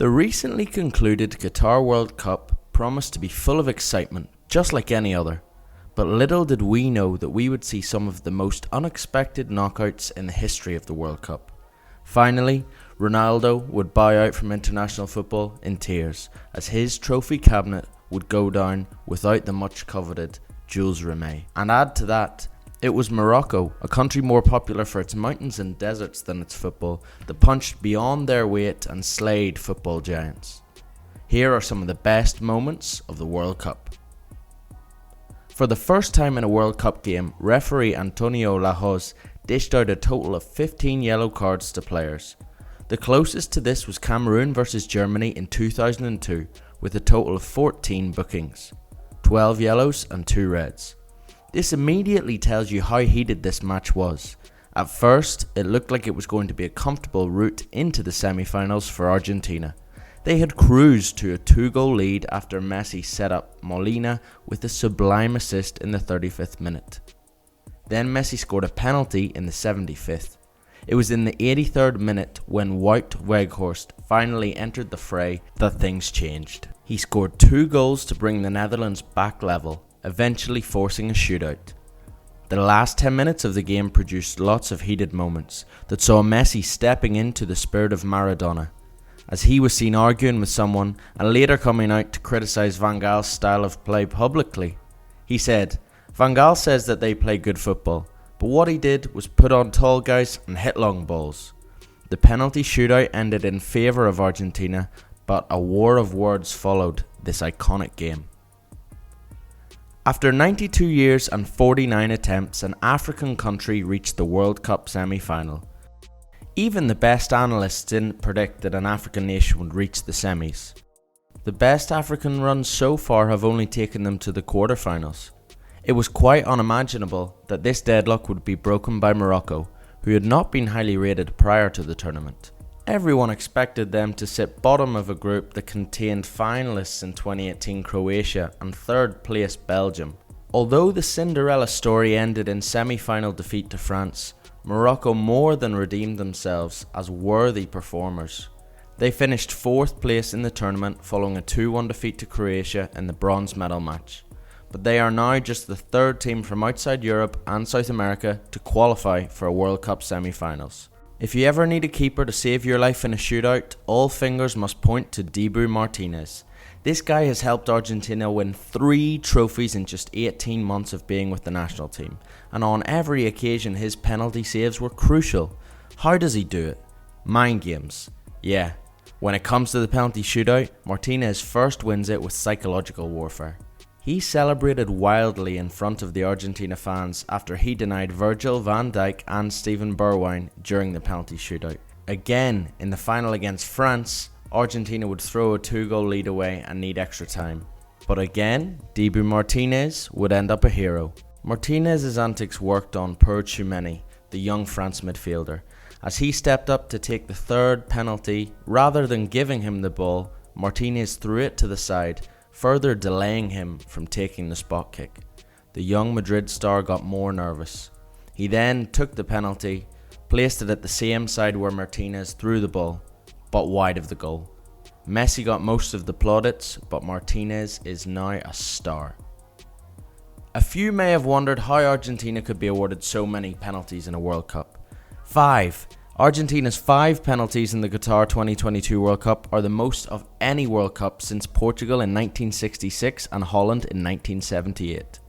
The recently concluded Qatar World Cup promised to be full of excitement, just like any other. But little did we know that we would see some of the most unexpected knockouts in the history of the World Cup. Finally, Ronaldo would bow out from international football in tears, as his trophy cabinet would go down without the much coveted Jules Rimet. And add to that, it was Morocco, a country more popular for its mountains and deserts than its football, that punched beyond their weight and slayed football giants. Here are some of the best moments of the World Cup. For the first time in a World Cup game, referee Antonio Lahoz dished out a total of 15 yellow cards to players. The closest to this was Cameroon vs Germany in 2002, with a total of 14 bookings, 12 yellows and 2 reds. This immediately tells you how heated this match was. At first, it looked like it was going to be a comfortable route into the semi-finals for Argentina. They had cruised to a 2-goal lead after Messi set up Molina with a sublime assist in the 35th minute. Then Messi scored a penalty in the 75th. It was in the 83rd minute, when Wout Weghorst finally entered the fray, that things changed. He scored 2 goals to bring the Netherlands back level, eventually forcing a shootout. The last 10 minutes of the game produced lots of heated moments that saw Messi stepping into the spirit of Maradona, as he was seen arguing with someone and later coming out to criticise Van Gaal's style of play publicly. He said, "Van Gaal says that they play good football, but what he did was put on tall guys and hit long balls." The penalty shootout ended in favour of Argentina, but a war of words followed this iconic game. After 92 years and 49 attempts, an African country reached the World Cup semi-final. Even the best analysts didn't predict that an African nation would reach the semis. The best African runs so far have only taken them to the quarterfinals. It was quite unimaginable that this deadlock would be broken by Morocco, who had not been highly rated prior to the tournament. Everyone expected them to sit bottom of a group that contained finalists in 2018 Croatia and third place Belgium. Although the Cinderella story ended in semi-final defeat to France, Morocco more than redeemed themselves as worthy performers. They finished 4th place in the tournament following a 2-1 defeat to Croatia in the bronze medal match. But they are now just the 3rd team from outside Europe and South America to qualify for a World Cup semi-finals. If you ever need a keeper to save your life in a shootout, all fingers must point to Dibu Martinez. This guy has helped Argentina win 3 trophies in just 18 months of being with the national team, and on every occasion his penalty saves were crucial. How does he do it? Mind games. Yeah, when it comes to the penalty shootout, Martinez first wins it with psychological warfare. He celebrated wildly in front of the Argentina fans after he denied Virgil van Dijk and Steven Bergwijn during the penalty shootout. Again, in the final against France, Argentina would throw a 2-goal lead away and need extra time. But again, Dibu Martinez would end up a hero. Martinez's antics worked on poor Tchouaméni, the young France midfielder, as he stepped up to take the 3rd penalty. Rather than giving him the ball, Martinez threw it to the side, further delaying him from taking the spot kick. The young Madrid star got more nervous. He then took the penalty, placed it at the same side where Martinez threw the ball, but wide of the goal. Messi got most of the plaudits, but Martinez is now a star. A few may have wondered how Argentina could be awarded so many penalties in a World Cup. 5. Argentina's 5 penalties in the Qatar 2022 World Cup are the most of any World Cup since Portugal in 1966 and Holland in 1978.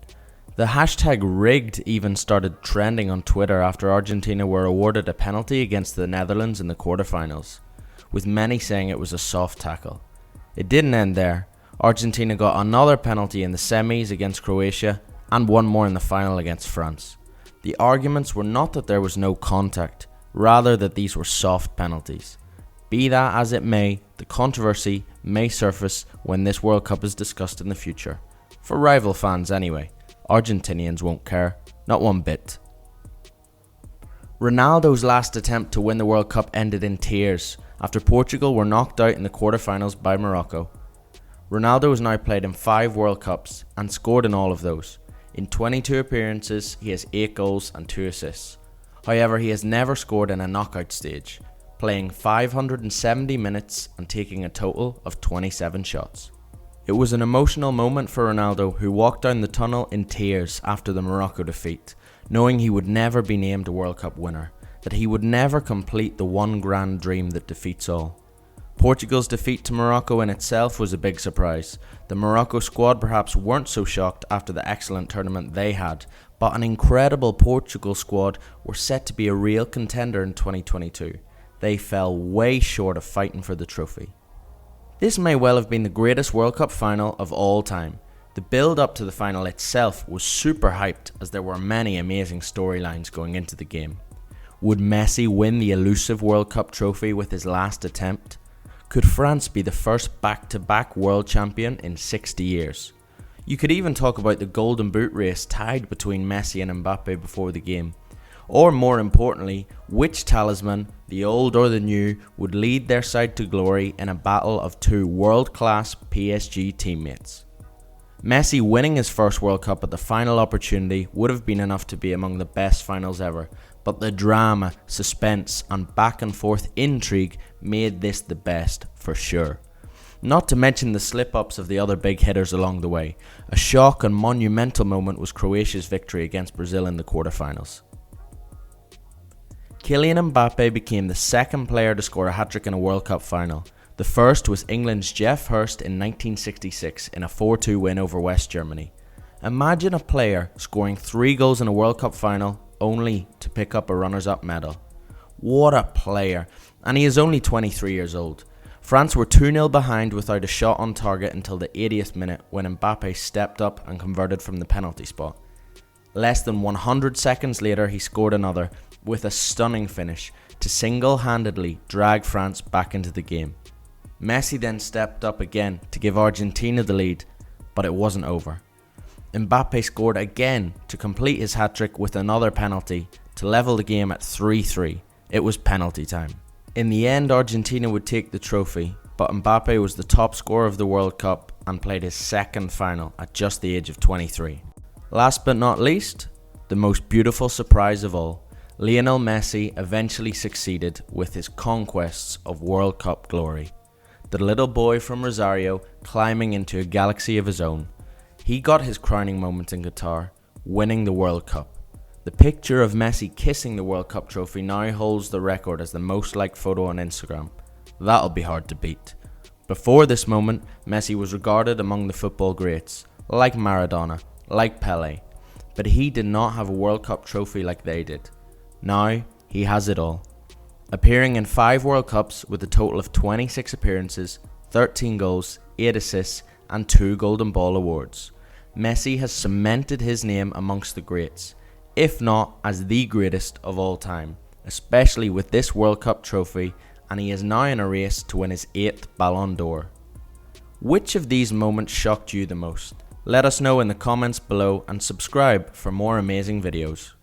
The hashtag rigged even started trending on Twitter after Argentina were awarded a penalty against the Netherlands in the quarterfinals, with many saying it was a soft tackle. It didn't end there. Argentina got another penalty in the semis against Croatia and one more in the final against France. The arguments were not that there was no contact, rather that these were soft penalties. Be that as it may, the controversy may surface when this World Cup is discussed in the future. For rival fans anyway. Argentinians won't care, not one bit. Ronaldo's last attempt to win the World Cup ended in tears after Portugal were knocked out in the quarterfinals by Morocco. Ronaldo has now played in 5 World Cups and scored in all of those. In 22 appearances, he has 8 goals and 2 assists. However, he has never scored in a knockout stage. playing 570 minutes and taking a total of 27 shots. It was an emotional moment for Ronaldo, who walked down the tunnel in tears after the Morocco defeat, knowing he would never be named a World Cup winner, that he would never complete the one grand dream that defeats all. Portugal's defeat to Morocco in itself was a big surprise. The Morocco squad perhaps weren't so shocked after the excellent tournament they had, but an incredible Portugal squad were set to be a real contender in 2022. They fell way short of fighting for the trophy. This may well have been the greatest World Cup final of all time. The build up to the final itself was super hyped, as there were many amazing storylines going into the game. Would Messi win the elusive World Cup trophy with his last attempt? Could France be the first back-to-back world champion in 60 years? You could even talk about the Golden Boot race tied between Messi and Mbappe before the game. Or more importantly, which talisman, the old or the new, would lead their side to glory in a battle of two world-class PSG teammates. Messi winning his first World Cup at the final opportunity would have been enough to be among the best finals ever, but the drama, suspense and back and forth intrigue made this the best for sure. Not to mention the slip-ups of the other big hitters along the way. A shock and monumental moment was Croatia's victory against Brazil in the quarterfinals. Kylian Mbappe became the second player to score a hat-trick in a World Cup final. The first was England's Geoff Hurst in 1966 in a 4-2 win over West Germany. Imagine a player scoring 3 goals in a World Cup final only to pick up a runners-up medal. What a player, and he is only 23 years old. France were 2-0 behind without a shot on target until the 80th minute, when Mbappe stepped up and converted from the penalty spot. Less than 100 seconds later, he scored another with a stunning finish to single-handedly drag France back into the game. Messi then stepped up again to give Argentina the lead, but it wasn't over. Mbappe scored again to complete his hat-trick with another penalty to level the game at 3-3. It was penalty time. In the end, Argentina would take the trophy, but Mbappe was the top scorer of the World Cup and played his second final at just the age of 23. Last but not least, the most beautiful surprise of all, Lionel Messi eventually succeeded with his conquests of World Cup glory. The little boy from Rosario climbing into a galaxy of his own. He got his crowning moment in Qatar, winning the World Cup. The picture of Messi kissing the World Cup trophy now holds the record as the most liked photo on Instagram. That'll be hard to beat. Before this moment, Messi was regarded among the football greats, like Maradona, like Pelé, but he did not have a World Cup trophy like they did. Now, he has it all. Appearing in 5 World Cups with a total of 26 appearances, 13 goals, 8 assists and 2 Golden Ball awards, Messi has cemented his name amongst the greats, if not as the greatest of all time, especially with this World Cup trophy, and he is now in a race to win his 8th Ballon d'Or. Which of these moments shocked you the most? Let us know in the comments below and subscribe for more amazing videos.